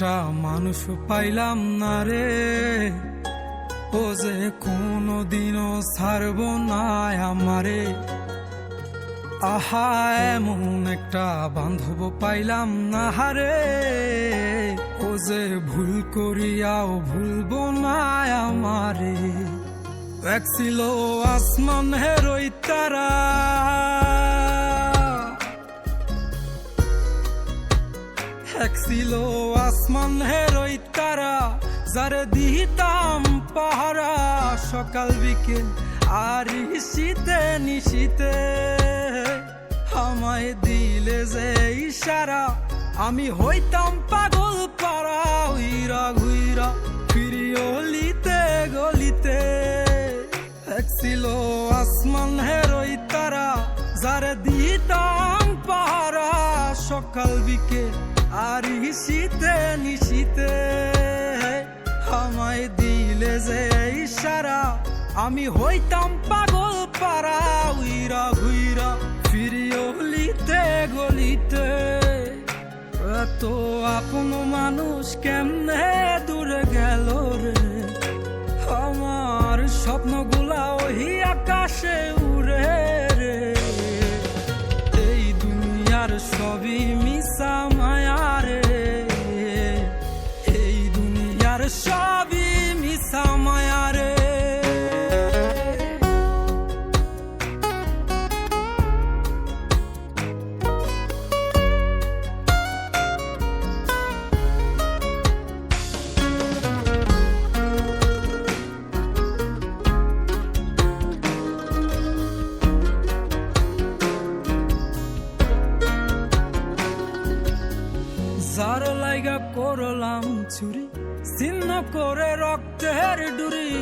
একটা মানুষ পাইলাম না রে, ও যে কোনদিনও ছাড়ব না আমারে। আহা, এমন একটা বান্ধব পাইলাম না রে, ও যে ভুল করিয়াও ভুলব না আমারে। এক ছিল আসমান হেরোই তারা, এক ছিল আসমান হেরোই তারা, যারে দিতাম পাহারা সকাল বিকেল আর শীতে নিশীতে। আমায় দিলে যে ইশারা, আমি হইতাম পাগল পারা, উইরা ঘুইরা ফিরি অলিতে গলিতে। এক ছিল আসমান হেরোই তারা, যারে দিতাম পাহারা সকাল বিকেল আর শীতে নিশীতে। আমায় দিলে যে ইশারা, আমি হইতাম পাগল পারা, উইরা ঘুইরা ফিরি অলিতে গলিতে। এত আপন মানুষ কেমনে দূরে গেল রে, আমার স্বপ্নগুলা ওই আকাশে উড়ে রে। এই দুনিয়ার সবই মিশা মায়া রে, এই দুনিয়ার সবই মিশা মায়া রে। যার লাইগা করলাম চুরি, ছিন্ন করে রক্তের ডুরি,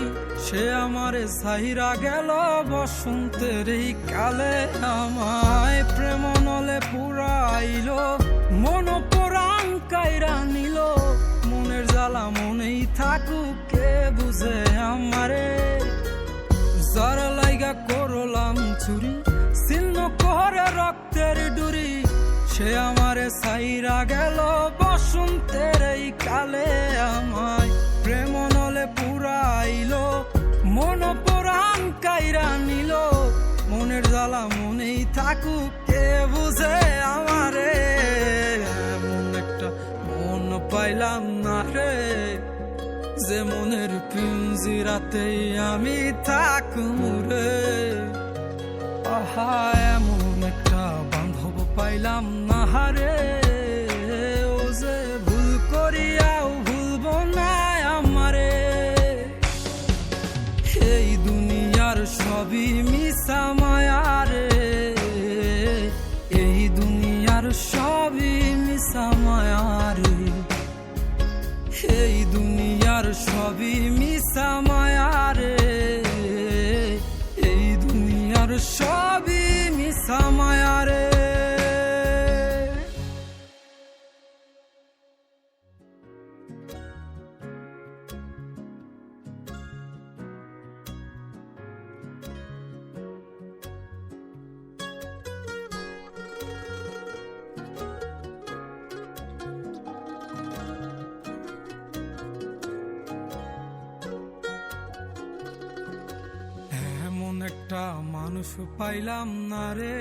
সে আমারে ছাইরা গেল বসন্তের এই কালে। আমায় প্রেম নলে পুরাইল, মন পরাণ কাইরা নিল। মনের জ্বালা মনেই থাকুক, কে বুঝে আমারে। যার লাইগা করলাম চুরি, ছিন্ন করে রক্তের ডুরি, সে আমারে ছাইরা গেল বসন্তের এই কালে। আমায় প্রেম নলে পুরাইল, মন পরাণ কাইরা নিল। মনের জ্বালা মনেই থাকুক, কে বুঝে আমারে। এমন একটা মন পাইলাম না রে, যে মনের পিঞ্জিরাতেই আমি থাকুম রে। আহা, এমন একটা বান্ধব পাইলাম না রে, ও যে ভুল করিয়াও ভুলব না আমারে। এই দুনিয়ার সবই মিশা মায়া রে, এই দুনিয়ার সবই মিশা মায়া রে। এই দুনিয়ার সবই মিশা মায়া রে, এই দুনিয়ার সবই মিশা মায়া রে। এমন একটা মানুষ পাইলাম না রে,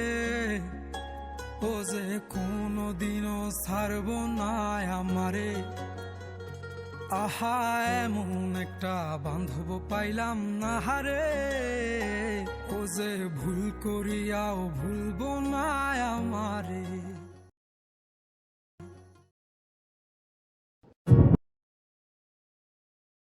ও যে কোনদিনও ছাড়ব না আমারে। আহা, এমন একটা বান্ধব পাইলাম না রে, ও যে ভুল করিয়াও ভুলব না আমারে।